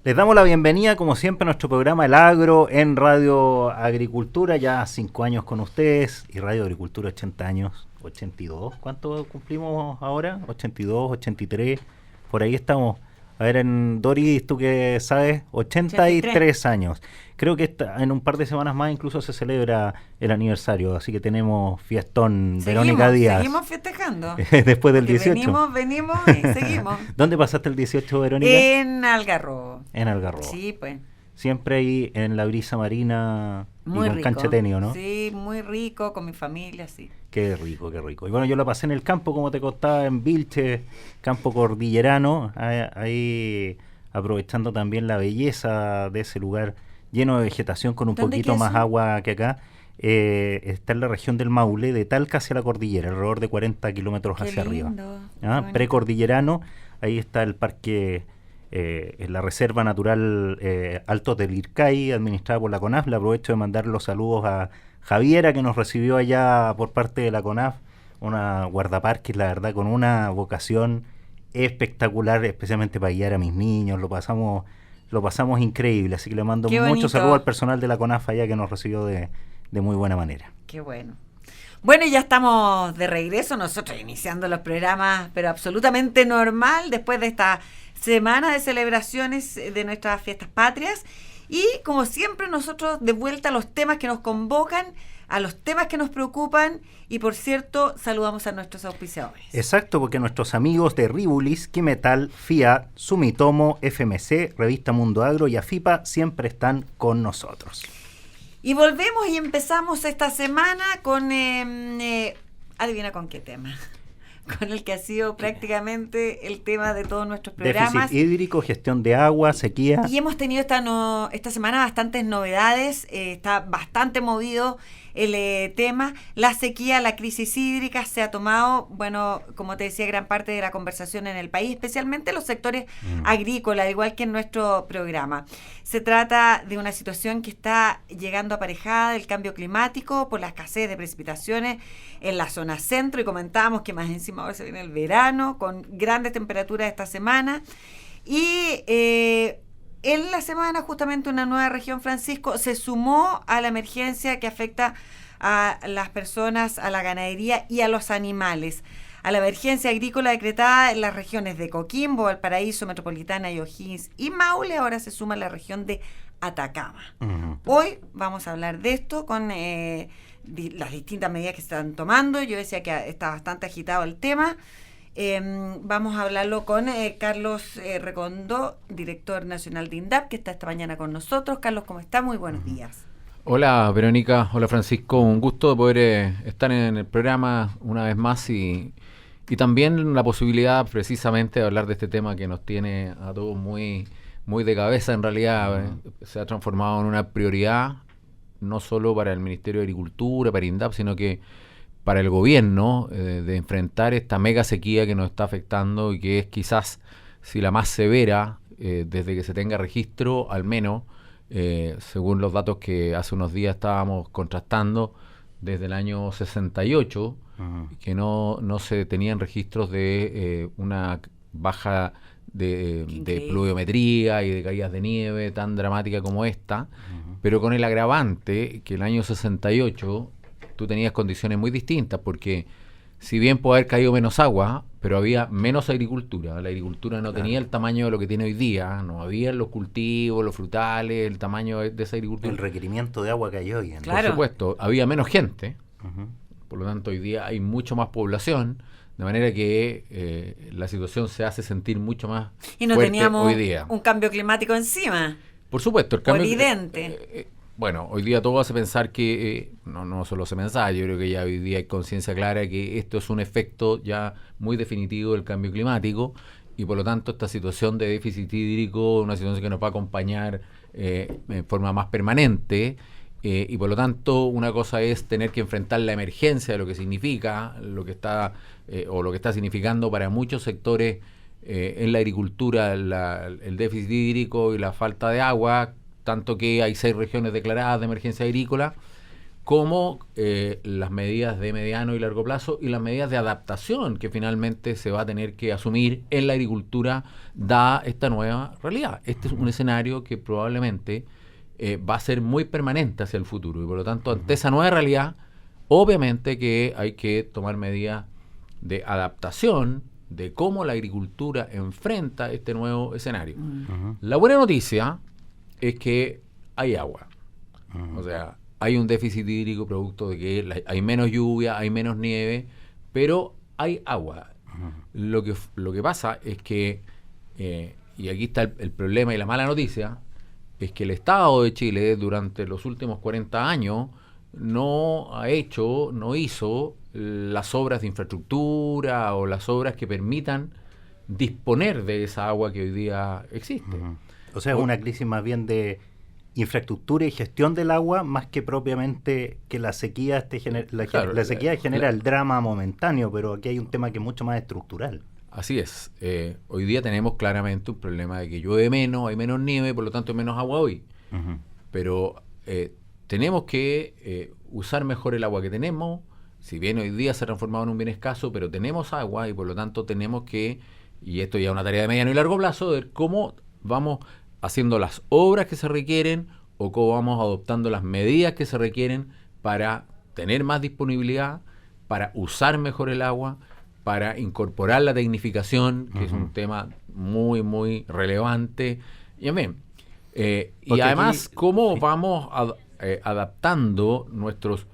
Les damos la bienvenida, como siempre, a nuestro programa El Agro en Radio Agricultura, ya 5 años con ustedes, y Radio Agricultura 80 años, 82. ¿Cuánto cumplimos ahora? 82, 83, por ahí estamos. A ver, Doris, tú que sabes, 83 años. Creo que en un par de semanas más incluso se celebra el aniversario, así que tenemos fiestón. Verónica Díaz. Seguimos festejando. Después del 18. Venimos y seguimos. ¿Dónde pasaste el 18, Verónica? En Algarrobo. En Algarrobo. Sí, pues. Siempre ahí en la brisa marina muy y con rico. cancha de tenis, ¿no? Sí, muy rico, con mi familia, sí. Qué rico, qué rico. Y bueno, yo la pasé en el campo, como te contaba, en Vilche, campo cordillerano, ahí aprovechando también la belleza de ese lugar lleno de vegetación con un poquito más agua que acá. Está en la región del Maule, de Talca hacia la cordillera, alrededor de 40 kilómetros hacia arriba. Precordillerano, ahí está el parque... la Reserva Natural Altos del Ircay, administrada por la CONAF. Le aprovecho de mandar los saludos a Javiera, que nos recibió allá por parte de la CONAF, una guardaparques, la verdad, con una vocación espectacular, especialmente para guiar a mis niños. Lo pasamos increíble, así que le mando muchos saludos al personal de la CONAF allá, que nos recibió de muy buena manera. Qué bueno. Bueno, ya estamos de regreso, nosotros iniciando los programas, pero absolutamente normal, después de esta semana de celebraciones de nuestras fiestas patrias, y como siempre nosotros de vuelta a los temas que nos convocan, a los temas que nos preocupan, y por cierto saludamos a nuestros auspiciadores. Exacto, porque nuestros amigos de Ribulis, Quimetal, Fiat, Sumitomo, FMC, Revista Mundo Agro y AFIPA siempre están con nosotros. Y volvemos y empezamos esta semana con, adivina con qué tema, con el que ha sido prácticamente el tema de todos nuestros programas. Déficit hídrico, gestión de agua, sequía. Y hemos tenido esta semana bastantes novedades, está bastante movido el tema. La sequía, la crisis hídrica se ha tomado, bueno, como te decía, gran parte de la conversación en el país, especialmente los sectores agrícolas, igual que en nuestro programa. Se trata de una situación que está llegando aparejada del cambio climático por la escasez de precipitaciones en la zona centro, y comentábamos que más encima ahora se viene el verano con grandes temperaturas esta semana. Y en la semana justamente una nueva región, Francisco, se sumó a la emergencia que afecta a las personas, a la ganadería y a los animales. A la emergencia agrícola decretada en las regiones de Coquimbo, Valparaíso, Metropolitana y O'Higgins y Maule, ahora se suma la región de Atacama. Hoy vamos a hablar de esto con las distintas medidas que se están tomando. Yo decía que está bastante agitado el tema. Vamos a hablarlo con Carlos Recondo, director nacional de INDAP, que está esta mañana con nosotros. Carlos, ¿cómo está? Muy buenos días. Hola Verónica, hola Francisco, un gusto de poder estar en el programa una vez más y también la posibilidad precisamente de hablar de este tema que nos tiene a todos muy de cabeza. En realidad se ha transformado en una prioridad no solo para el Ministerio de Agricultura, para INDAP, sino que para el gobierno, de enfrentar esta mega sequía que nos está afectando y que es quizás, si la más severa, desde que se tenga registro, al menos, según los datos que hace unos días estábamos contrastando, desde el año 68, que no se tenían registros de una baja de pluviometría y de caídas de nieve tan dramática como esta, pero con el agravante que el año 68 tú tenías condiciones muy distintas, porque si bien puede haber caído menos agua, pero había menos agricultura. La agricultura no tenía el tamaño de lo que tiene hoy día, no había los cultivos, los frutales, el tamaño de esa agricultura. El requerimiento de agua que hay hoy. Claro. Por supuesto, había menos gente, por lo tanto hoy día hay mucho más población, de manera que la situación se hace sentir mucho más y no fuerte teníamos hoy día. Un cambio climático encima. Por supuesto, el cambio evidente. Bueno, hoy día todo hace pensar que, no solo se pensaba, yo creo que ya hoy día hay conciencia clara que esto es un efecto ya muy definitivo del cambio climático, y por lo tanto esta situación de déficit hídrico es una situación que nos va a acompañar en forma más permanente, y por lo tanto una cosa es tener que enfrentar la emergencia de lo que significa, lo que está significando para muchos sectores en la agricultura el déficit hídrico y la falta de agua, tanto que hay 6 regiones declaradas de emergencia agrícola, como las medidas de mediano y largo plazo y las medidas de adaptación que finalmente se va a tener que asumir en la agricultura dada esta nueva realidad. Este es un escenario que probablemente va a ser muy permanente hacia el futuro y por lo tanto ante esa nueva realidad obviamente que hay que tomar medidas de adaptación de cómo la agricultura enfrenta este nuevo escenario. La buena noticia es que hay agua. O sea, hay un déficit hídrico producto de que hay menos lluvia, hay menos nieve, pero hay agua. Lo que pasa es que, y aquí está el problema y la mala noticia, es que el Estado de Chile durante los últimos 40 años no hizo las obras de infraestructura o las obras que permitan disponer de esa agua que hoy día existe. O sea, es una crisis más bien de infraestructura y gestión del agua más que propiamente que la sequía la sequía genera el drama momentáneo, pero aquí hay un tema que es mucho más estructural. Así es. Hoy día tenemos claramente un problema de que llueve menos, hay menos nieve, por lo tanto hay menos agua hoy. Pero tenemos que usar mejor el agua que tenemos. Si bien hoy día se ha transformado en un bien escaso, pero tenemos agua y por lo tanto tenemos que, y esto ya es una tarea de mediano y largo plazo, ver cómo vamos haciendo las obras que se requieren o cómo vamos adoptando las medidas que se requieren para tener más disponibilidad, para usar mejor el agua, para incorporar la tecnificación, que es un tema muy, muy relevante. Y en fin, y además cómo vamos adaptando nuestras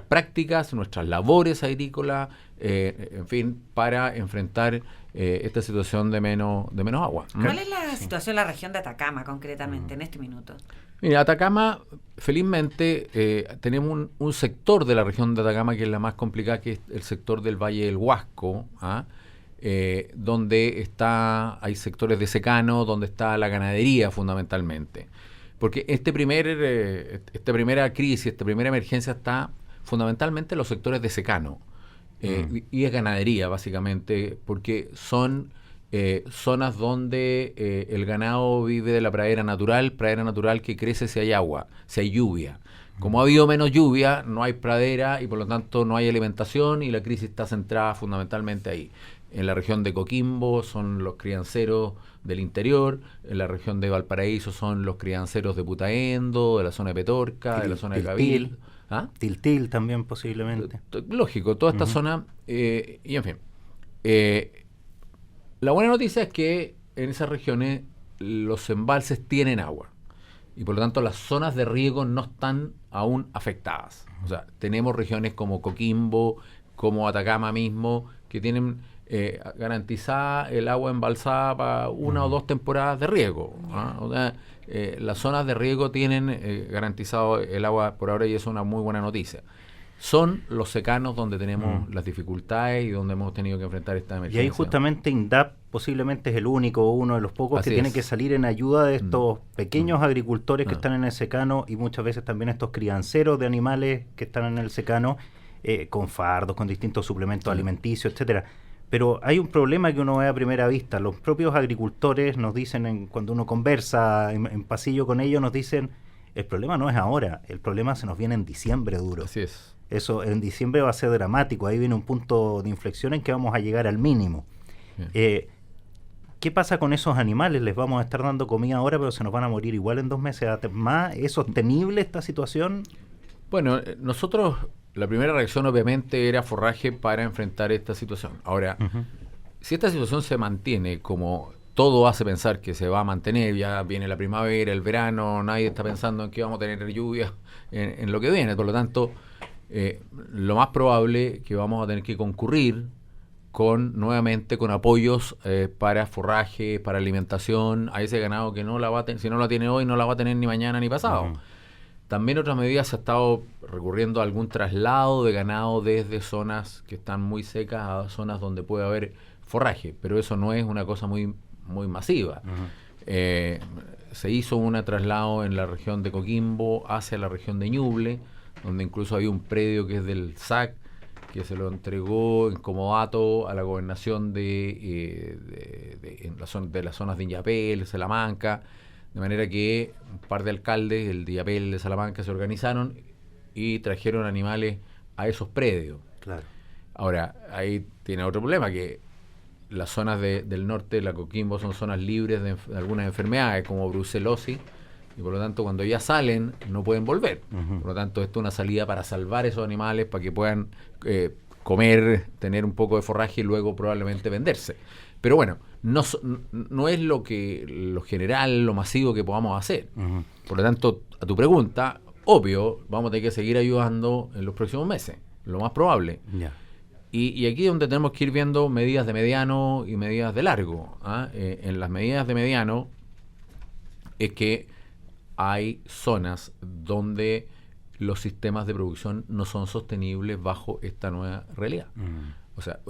prácticas, nuestras labores agrícolas, en fin, para enfrentar esta situación de menos agua. ¿Cuál es la situación en la región de Atacama concretamente en este minuto? Mira, Atacama, felizmente, tenemos un sector de la región de Atacama que es la más complicada, que es el sector del Valle del Huasco, donde hay sectores de secano, donde está la ganadería fundamentalmente. Porque esta primera crisis, esta primera emergencia está fundamentalmente en los sectores de secano y es ganadería básicamente, porque son zonas donde el ganado vive de la pradera natural que crece si hay agua, si hay lluvia. Como ha habido menos lluvia, no hay pradera y por lo tanto no hay alimentación y la crisis está centrada fundamentalmente ahí. En la región de Coquimbo son los crianceros del interior, en la región de Valparaíso son los crianceros de Putaendo, de la zona de Petorca, de la zona de Cabil. Tiltil también posiblemente. Lógico, toda esta zona, y en fin. La buena noticia es que en esas regiones los embalses tienen agua y por lo tanto las zonas de riego no están aún afectadas. O sea, tenemos regiones como Coquimbo, como Atacama mismo, que tienen garantizada el agua embalsada para una o dos temporadas de riego. O sea, las zonas de riego tienen garantizado el agua por ahora y eso es una muy buena noticia. Son los secanos donde tenemos las dificultades y donde hemos tenido que enfrentar esta emergencia. Y ahí justamente INDAP posiblemente es el único, uno de los pocos que tiene que salir en ayuda de estos pequeños agricultores que están en el secano y muchas veces también estos crianceros de animales que están en el secano con fardos, con distintos suplementos alimenticios, etcétera. Pero hay un problema que uno ve a primera vista. Los propios agricultores nos dicen, cuando uno conversa en pasillo con ellos, nos dicen, el problema no es ahora, el problema se nos viene en diciembre duro. Así es. Eso en diciembre va a ser dramático, ahí viene un punto de inflexión en que vamos a llegar al mínimo. ¿Qué pasa con esos animales? Les vamos a estar dando comida ahora, pero se nos van a morir igual en 2 meses más. ¿Es sostenible esta situación? Bueno, nosotros, la primera reacción obviamente era forraje para enfrentar esta situación. Ahora, si esta situación se mantiene como todo hace pensar que se va a mantener, ya viene la primavera, el verano, nadie está pensando en que vamos a tener lluvia en lo que viene, por lo tanto, lo más probable que vamos a tener que concurrir nuevamente con apoyos para forraje, para alimentación a ese ganado que si no la tiene hoy, no la va a tener ni mañana ni pasado. También otras medidas se ha estado recurriendo a algún traslado de ganado desde zonas que están muy secas a zonas donde puede haber forraje, pero eso no es una cosa muy, muy masiva. Se hizo un traslado en la región de Coquimbo hacia la región de Ñuble, donde incluso hay un predio que es del SAC, que se lo entregó en comodato a la gobernación de las zonas de Illapel, Salamanca, de manera que un par de alcaldes, el de Illapel, de Salamanca, se organizaron y trajeron animales a esos predios. Claro. Ahora, ahí tiene otro problema, que las zonas del norte de la Coquimbo son zonas libres de algunas enfermedades, como brucelosis, y por lo tanto cuando ya salen no pueden volver. Por lo tanto, esto es una salida para salvar esos animales, para que puedan comer, tener un poco de forraje y luego probablemente venderse. Pero bueno, no es lo general, lo masivo que podamos hacer. Por lo tanto, a tu pregunta, obvio, vamos a tener que seguir ayudando en los próximos meses, lo más probable. Ya. Y aquí es donde tenemos que ir viendo medidas de mediano y medidas de largo. En las medidas de mediano es que hay zonas donde los sistemas de producción no son sostenibles bajo esta nueva realidad. O sea,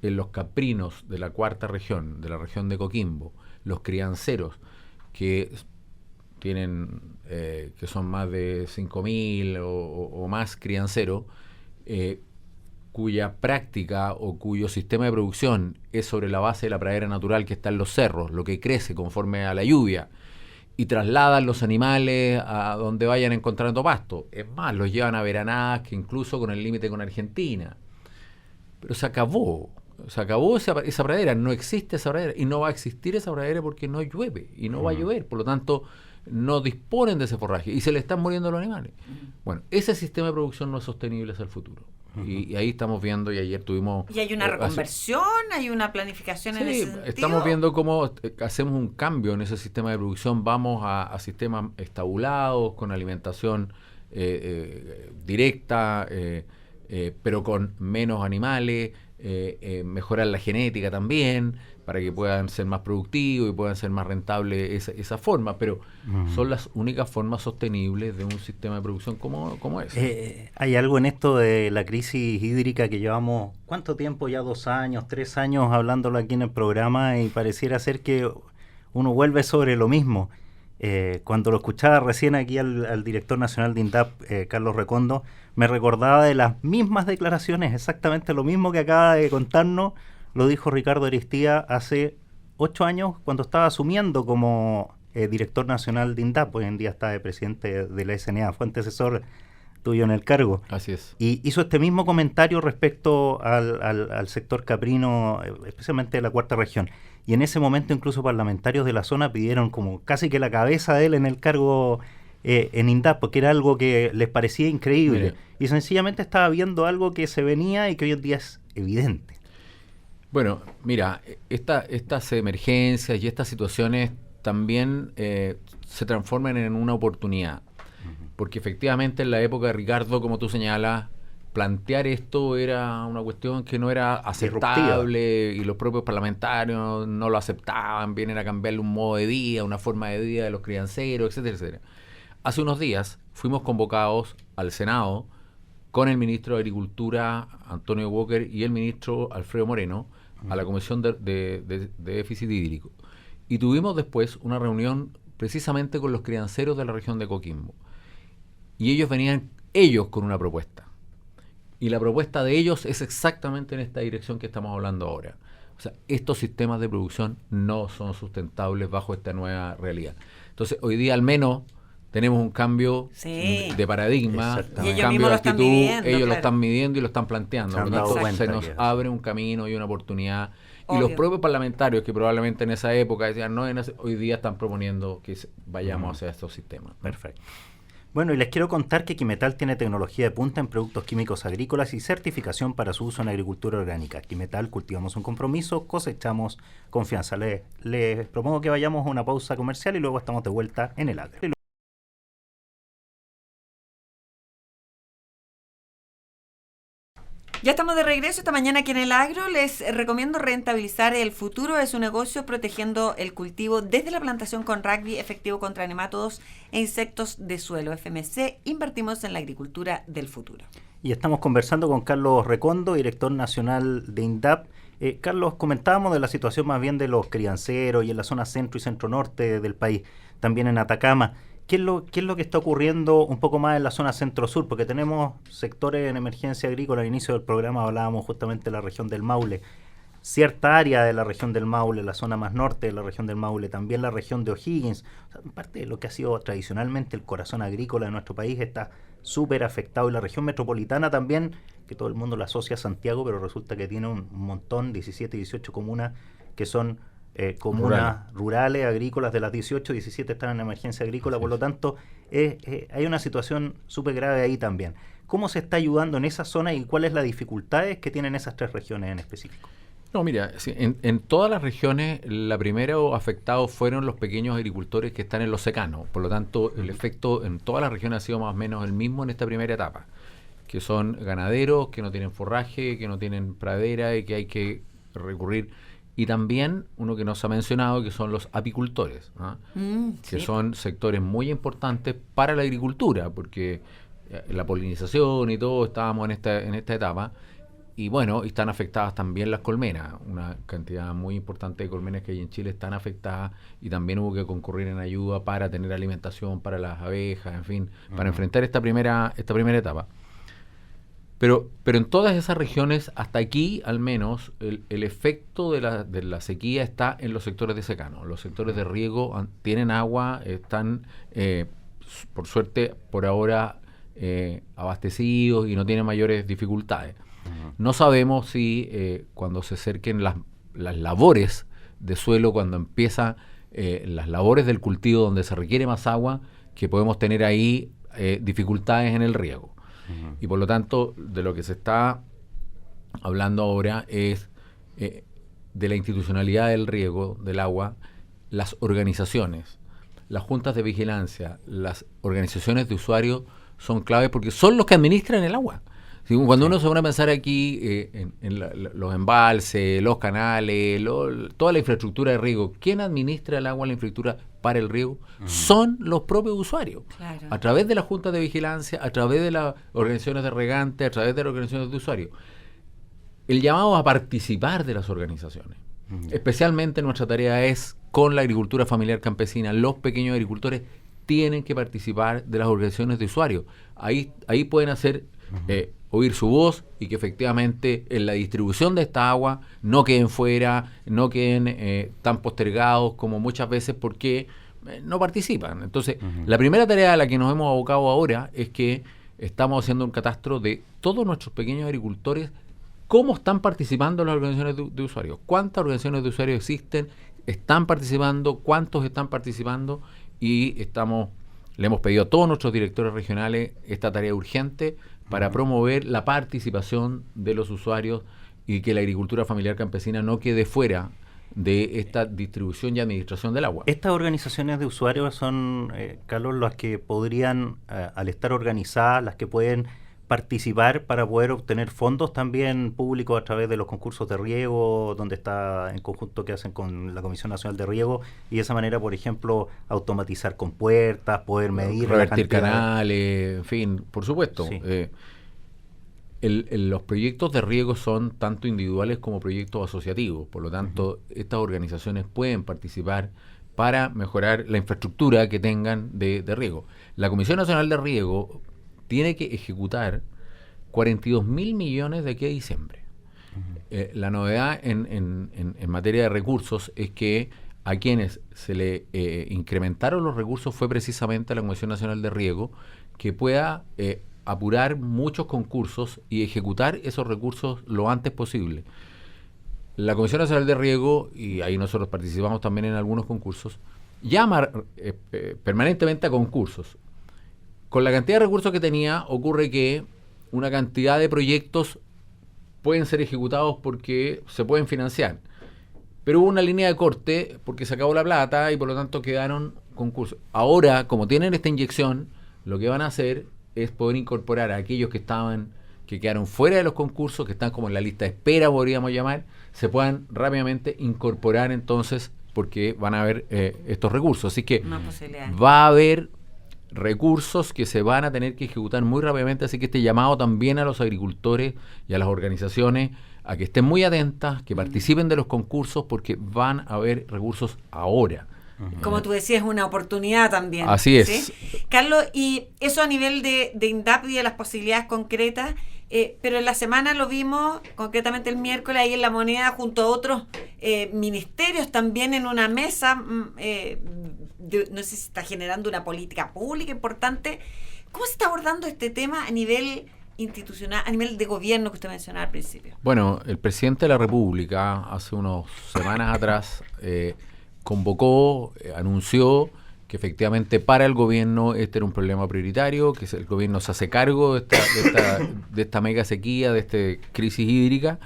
en los caprinos de la cuarta región, de la región de Coquimbo, los crianceros que tienen, que son más de 5.000 o más crianceros, cuya práctica o cuyo sistema de producción es sobre la base de la pradera natural que está en los cerros, lo que crece conforme a la lluvia, y trasladan los animales a donde vayan encontrando pasto. Es más, los llevan a Veranadas, que incluso con el límite con Argentina. Pero se acabó esa pradera, no existe esa pradera, y no va a existir esa pradera porque no llueve, y no va a llover, por lo tanto no disponen de ese forraje, y se le están muriendo los animales. Bueno, ese sistema de producción no es sostenible hacia el futuro. Y ahí estamos viendo, y ayer tuvimos... ¿Y hay una reconversión? ¿Hay una planificación en ese sentido? Estamos viendo cómo hacemos un cambio en ese sistema de producción. Vamos a sistemas estabulados, con alimentación directa, pero con menos animales, mejorar la genética también, para que puedan ser más productivos y puedan ser más rentables esa forma, pero son las únicas formas sostenibles de un sistema de producción como ese. Hay algo en esto de la crisis hídrica que llevamos, ¿cuánto tiempo? Ya 2 años, 3 años hablándolo aquí en el programa, y pareciera ser que uno vuelve sobre lo mismo. Cuando lo escuchaba recién aquí al director nacional de INDAP, Carlos Recondo, me recordaba de las mismas declaraciones, exactamente lo mismo que acaba de contarnos, lo dijo Ricardo Aristía hace 8 años cuando estaba asumiendo como director nacional de INDAP. Hoy en día está de presidente de la SNA, fue antecesor tuyo en el cargo. Así es. Y hizo este mismo comentario respecto al sector caprino, especialmente de la cuarta región. Y en ese momento incluso parlamentarios de la zona pidieron como casi que la cabeza de él en el cargo en INDAP, porque era algo que les parecía increíble. Mire. Y sencillamente estaba viendo algo que se venía y que hoy en día es evidente. Bueno, mira, estas emergencias y estas situaciones también se transforman en una oportunidad. Porque efectivamente en la época de Ricardo, como tú señalas, plantear esto era una cuestión que no era aceptable, y los propios parlamentarios no lo aceptaban, vienen a cambiarle un modo de vida, una forma de vida de los crianceros, etcétera, etcétera. Hace unos días fuimos convocados al Senado con el ministro de Agricultura, Antonio Walker, y el ministro Alfredo Moreno, a la Comisión de Déficit Hídrico. Y tuvimos después una reunión precisamente con los crianceros de la región de Coquimbo. Y ellos venían con una propuesta. Y la propuesta de ellos es exactamente en esta dirección que estamos hablando ahora. O sea, estos sistemas de producción no son sustentables bajo esta nueva realidad. Entonces, hoy día al menos tenemos un cambio de paradigma, un cambio de actitud. Ellos lo están midiendo y lo están planteando. Por lo tanto, se nos abre un camino y una oportunidad. Obvio. Y los propios parlamentarios que probablemente en esa época decían hoy día están proponiendo que vayamos hacia estos sistemas. Perfecto. Bueno, y les quiero contar que Quimetal tiene tecnología de punta en productos químicos agrícolas y certificación para su uso en agricultura orgánica. Quimetal, cultivamos un compromiso, cosechamos confianza. Les propongo que vayamos a una pausa comercial y luego estamos de vuelta en el agro. Ya estamos de regreso esta mañana aquí en el agro. Les recomiendo rentabilizar el futuro de su negocio protegiendo el cultivo desde la plantación con rugby efectivo contra nemátodos e insectos de suelo. FMC, invertimos en la agricultura del futuro. Y estamos conversando con Carlos Recondo, director nacional de INDAP. Carlos, comentábamos de la situación más bien de los crianceros y en la zona centro y centro-norte del país, también en Atacama. ¿Qué es lo que está ocurriendo un poco más en la zona centro-sur? Porque tenemos sectores en emergencia agrícola. Al inicio del programa hablábamos justamente de la región del Maule. Cierta área de la región del Maule, la zona más norte de la región del Maule, también la región de O'Higgins. O sea, parte de lo que ha sido tradicionalmente el corazón agrícola de nuestro país está súper afectado. Y la región metropolitana también, que todo el mundo la asocia a Santiago, pero resulta que tiene un montón, 17, 18 comunas que son comunas rurales, agrícolas. De las 18, 17 están en emergencia agrícola, por lo tanto hay una situación súper grave ahí también. ¿Cómo se está ayudando en esa zona y cuáles las dificultades que tienen esas 3 regiones en específico? No, mira, sí, en todas las regiones, la primera afectados fueron los pequeños agricultores que están en los secanos. Por lo tanto, el efecto en todas las regiones ha sido más o menos el mismo en esta primera etapa, que son ganaderos, que no tienen forraje, que no tienen pradera y que hay que recurrir. Y también uno que no se ha mencionado, que son los apicultores, ¿no? Que son sectores muy importantes para la agricultura, porque la polinización y todo, estábamos en esta etapa. Y bueno, están afectadas también las colmenas, una cantidad muy importante de colmenas que hay en Chile están afectadas y también hubo que concurrir en ayuda para tener alimentación para las abejas, en fin, para enfrentar esta primera etapa. Pero en todas esas regiones, hasta aquí al menos, el efecto de la sequía está en los sectores de secano. Los sectores de riego tienen agua, están, por suerte, por ahora abastecidos y no tienen mayores dificultades. No sabemos si cuando se acerquen las labores de suelo, cuando empiezan las labores del cultivo donde se requiere más agua, que podemos tener ahí dificultades en el riego. Y por lo tanto, de lo que se está hablando ahora es de la institucionalidad del riego, del agua, las organizaciones, las juntas de vigilancia, las organizaciones de usuarios son claves porque son los que administran el agua. Cuando uno se pone a pensar aquí en los embalses, los canales, toda la infraestructura de riego, ¿quién administra el agua, la infraestructura para el riego? Son los propios usuarios. Claro. A través de las juntas de vigilancia, a través de las organizaciones de regantes, a través de las organizaciones de usuarios. El llamado a participar de las organizaciones. Especialmente nuestra tarea es con la agricultura familiar campesina. Los pequeños agricultores tienen que participar de las organizaciones de usuarios. Ahí pueden hacer... oír su voz y que efectivamente en la distribución de esta agua no queden fuera, no queden tan postergados como muchas veces porque no participan. Entonces, la primera tarea a la que nos hemos abocado ahora es que estamos haciendo un catastro de todos nuestros pequeños agricultores, cómo están participando las organizaciones de usuarios, cuántas organizaciones de usuarios existen, están participando, cuántos están participando y le hemos pedido a todos nuestros directores regionales esta tarea urgente para promover la participación de los usuarios y que la agricultura familiar campesina no quede fuera de esta distribución y administración del agua. Estas organizaciones de usuarios son, Carlos, las que podrían, al estar organizadas, las que pueden participar para poder obtener fondos también públicos a través de los concursos de riego, donde está en conjunto que hacen con la Comisión Nacional de Riego, y de esa manera, por ejemplo, automatizar compuertas, poder medir, revertir canales, en fin, por supuesto. Sí. Los proyectos de riego son tanto individuales como proyectos asociativos, por lo tanto, estas organizaciones pueden participar para mejorar la infraestructura que tengan de riego. La Comisión Nacional de Riego tiene que ejecutar 42.000 millones de aquí a diciembre. La novedad en materia de recursos es que a quienes se le incrementaron los recursos fue precisamente a la Comisión Nacional de Riego, que pueda apurar muchos concursos y ejecutar esos recursos lo antes posible. La Comisión Nacional de Riego, y ahí nosotros participamos también en algunos concursos, llama permanentemente a concursos. Con la cantidad de recursos que tenía, ocurre que una cantidad de proyectos pueden ser ejecutados porque se pueden financiar. Pero hubo una línea de corte porque se acabó la plata y por lo tanto quedaron concursos. Ahora, como tienen esta inyección, lo que van a hacer es poder incorporar a aquellos que quedaron fuera de los concursos, que están como en la lista de espera, podríamos llamar, se puedan rápidamente incorporar entonces porque van a haber estos recursos. Así que va a haber recursos que se van a tener que ejecutar muy rápidamente, así que este llamado también a los agricultores y a las organizaciones a que estén muy atentas, que participen de los concursos porque van a haber recursos ahora. Como tú decías, es una oportunidad también. Así es. ¿Sí? Carlos, y eso a nivel de INDAP y de las posibilidades concretas, pero en la semana lo vimos, concretamente el miércoles, ahí en La Moneda, junto a otros ministerios también en una mesa, no sé si está generando una política pública importante. ¿Cómo se está abordando este tema a nivel institucional, a nivel de gobierno que usted mencionaba al principio? Bueno, el presidente de la República hace unas semanas atrás convocó, anunció que efectivamente para el gobierno este era un problema prioritario, que el gobierno se hace cargo de esta mega sequía, de esta crisis hídrica,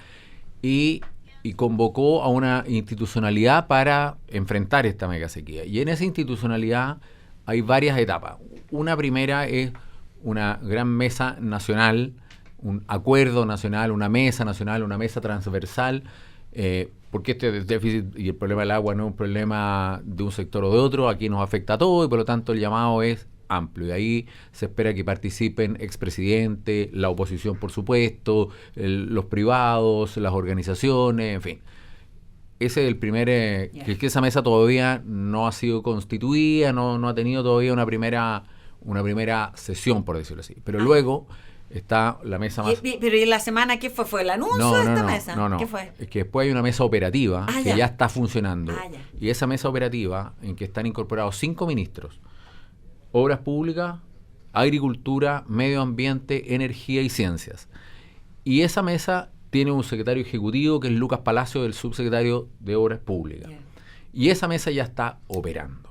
y convocó a una institucionalidad para enfrentar esta mega sequía. Y en esa institucionalidad hay varias etapas. Una primera es una gran mesa nacional, un acuerdo nacional, una mesa nacional, una mesa transversal, porque este déficit y el problema del agua no es un problema de un sector o de otro, aquí nos afecta a todos y por lo tanto el llamado es amplio. Y ahí se espera que participen expresidentes, la oposición por supuesto, los privados, las organizaciones, en fin. Ese es el primer, que esa mesa todavía no ha sido constituida, no ha tenido todavía una primera sesión, por decirlo así. Pero luego está la mesa más... Pero ¿y en la semana qué fue? ¿Fue el anuncio de esta mesa? No. ¿Qué fue? Es que después hay una mesa operativa que ya está funcionando. Ya. Y esa mesa operativa, en que están incorporados 5 ministros: Obras Públicas, Agricultura, Medio Ambiente, Energía y Ciencias. Y esa mesa tiene un secretario ejecutivo que es Lucas Palacio, el subsecretario de Obras Públicas. Yeah. Y esa mesa ya está operando.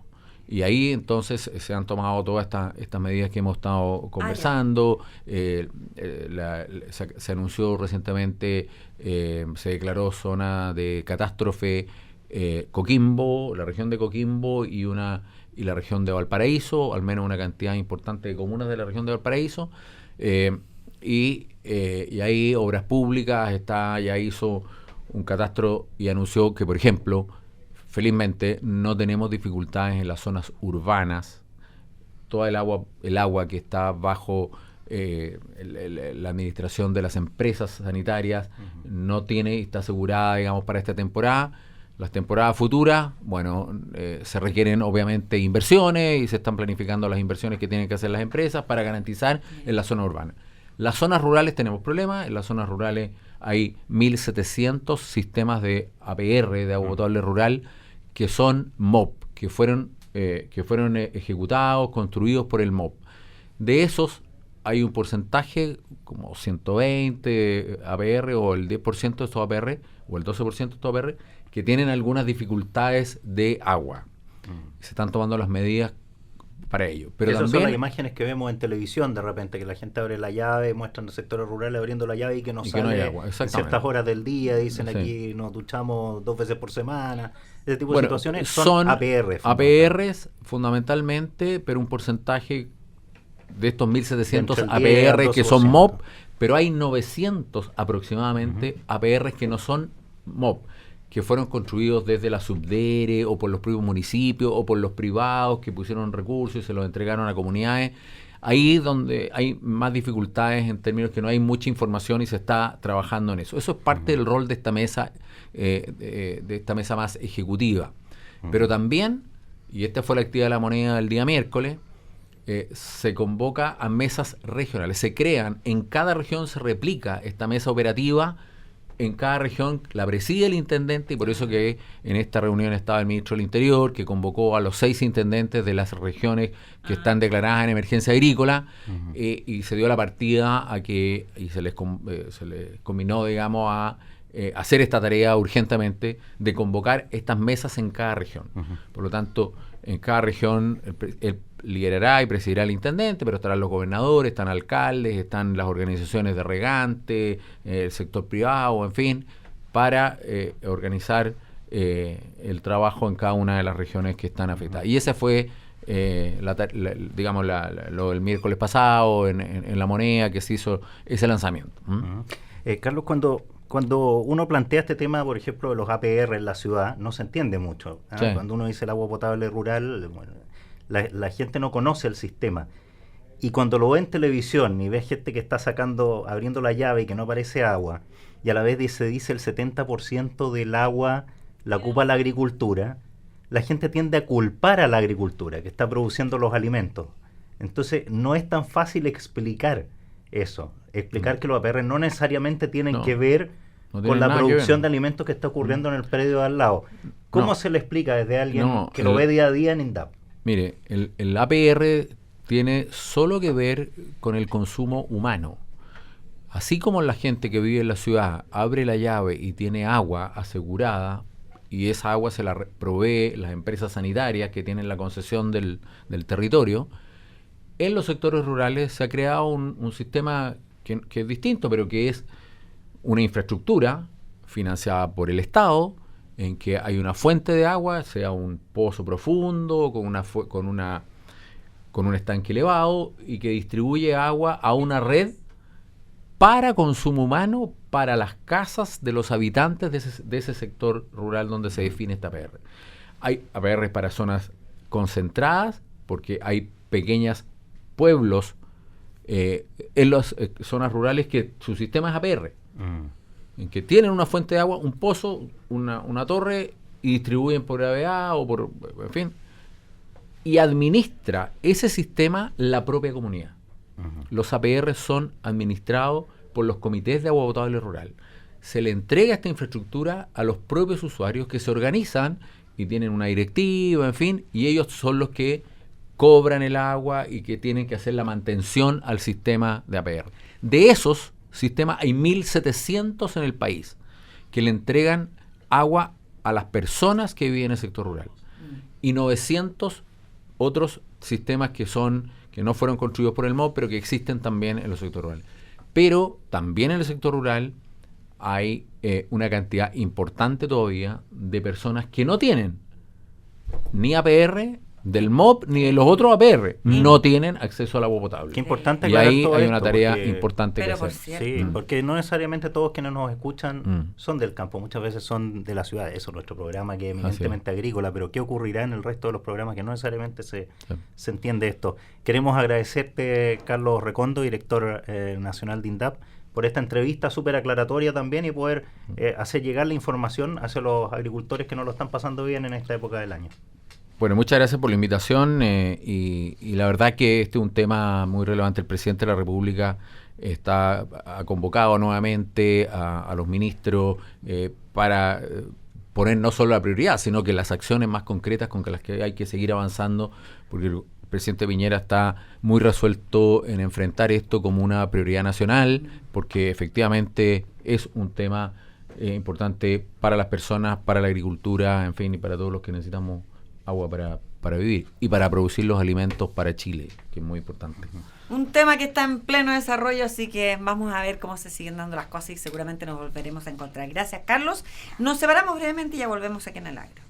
Y ahí entonces se han tomado todas estas medidas que hemos estado conversando. Se anunció recientemente, se declaró zona de catástrofe Coquimbo, la región de Coquimbo y la región de Valparaíso, al menos una cantidad importante de comunas de la región de Valparaíso. Y ahí Obras Públicas ya hizo un catastro y anunció que, por ejemplo, felizmente no tenemos dificultades en las zonas urbanas. Toda el agua que está bajo la administración de las empresas sanitarias está asegurada, digamos, para esta temporada. Las temporadas futuras, bueno, se requieren obviamente inversiones y se están planificando las inversiones que tienen que hacer las empresas para garantizar en la zona urbana. Las zonas rurales tenemos problemas. En las zonas rurales hay 1.700 sistemas de APR, de agua potable rural, que son MOP, que fueron ejecutados, construidos por el MOP. De esos hay un porcentaje, como 120 APR o el 10% de estos APR, o el 12% de estos APR, que tienen algunas dificultades de agua. Se están tomando las medidas para ello. Pero esas también son las imágenes que vemos en televisión de repente, que la gente abre la llave, muestran los sectores rurales abriendo la llave y que no sale, que no hay agua. En ciertas horas del día, dicen aquí nos duchamos 2 veces por semana. Ese tipo de situaciones son APR. APRs fundamentalmente, pero un porcentaje de estos 1.700 APR que son MOP, pero hay 900 aproximadamente APRs que no son MOP, que fueron construidos desde la Subdere o por los propios municipios o por los privados que pusieron recursos y se los entregaron a comunidades. Ahí es donde hay más dificultades en términos que no hay mucha información y se está trabajando en eso. Eso es parte del rol de esta mesa, de esta mesa más ejecutiva. Pero también, y esta fue la actividad de La Moneda del día miércoles, se convoca a mesas regionales. Se crean, en cada región se replica esta mesa operativa. En cada región la preside el intendente, y por eso que en esta reunión estaba el ministro del Interior, que convocó a los 6 intendentes de las regiones que están declaradas en emergencia agrícola, y se dio la partida y se les combinó, digamos, a hacer esta tarea urgentemente de convocar estas mesas en cada región. Por lo tanto, en cada región el liderará y presidirá el intendente, pero estarán los gobernadores, están alcaldes, están las organizaciones de regantes, el sector privado, en fin, para organizar el trabajo en cada una de las regiones que están afectadas. Y ese fue, lo del miércoles pasado en La Moneda, que se hizo ese lanzamiento. Carlos, cuando uno plantea este tema, por ejemplo, de los APR en la ciudad, no se entiende mucho. Sí. Cuando uno dice el agua potable rural, bueno, la gente no conoce el sistema. Y cuando lo ve en televisión y ve gente que está abriendo la llave y que no aparece agua, y a la vez se dice el 70% del agua la ocupa la agricultura, la gente tiende a culpar a la agricultura que está produciendo los alimentos. Entonces no es tan fácil explicar eso, explicar que los APR no necesariamente tienen que ver no con la nada producción de alimentos que está ocurriendo en el predio de al lado. ¿Cómo se le explica desde alguien que lo ve día a día en INDAP? Mire, el APR tiene solo que ver con el consumo humano. Así como la gente que vive en la ciudad abre la llave y tiene agua asegurada, y esa agua se la provee las empresas sanitarias que tienen la concesión del territorio, en los sectores rurales se ha creado un sistema que es distinto, pero que es una infraestructura financiada por el Estado, en que hay una fuente de agua, sea un pozo profundo, con un estanque elevado, y que distribuye agua a una red para consumo humano, para las casas de los habitantes de ese sector rural donde se define esta APR. Hay APR para zonas concentradas, porque hay pequeños pueblos en las zonas rurales que su sistema es APR, en que tienen una fuente de agua, un pozo, una torre, y distribuyen por ABA o por, en fin, y administra ese sistema la propia comunidad. Los APR son administrados por los comités de agua potable rural. Se le entrega esta infraestructura a los propios usuarios, que se organizan y tienen una directiva, en fin, y ellos son los que cobran el agua y que tienen que hacer la mantención al sistema de APR. De esos sistemas hay 1.700 en el país que le entregan agua a las personas que viven en el sector rural, y 900 otros sistemas que no fueron construidos por el MOB, pero que existen también en los sectores rurales. Pero también en el sector rural hay una cantidad importante todavía de personas que no tienen ni APR del MOB ni de los otros APR, no tienen acceso al agua potable. Qué importante. Y ahí hay una tarea importante que hacer. Sí, porque no necesariamente todos quienes nos escuchan son del campo, muchas veces son de la ciudad. Eso es nuestro programa, que es eminentemente agrícola, pero ¿qué ocurrirá en el resto de los programas que no necesariamente se entiende esto? Queremos agradecerte, Carlos Recondo, director nacional de INDAP, por esta entrevista súper aclaratoria también, y poder hacer llegar la información hacia los agricultores que no lo están pasando bien en esta época del año. Bueno, muchas gracias por la invitación y la verdad que este es un tema muy relevante. El presidente de la República ha convocado nuevamente a los ministros para poner no solo la prioridad, sino que las acciones más concretas con las que hay que seguir avanzando, porque el presidente Piñera está muy resuelto en enfrentar esto como una prioridad nacional, porque efectivamente es un tema importante para las personas, para la agricultura, en fin, y para todos los que necesitamos agua para vivir y para producir los alimentos para Chile, que es muy importante. Un tema que está en pleno desarrollo, así que vamos a ver cómo se siguen dando las cosas y seguramente nos volveremos a encontrar. Gracias, Carlos. Nos separamos brevemente y ya volvemos aquí en el Agro.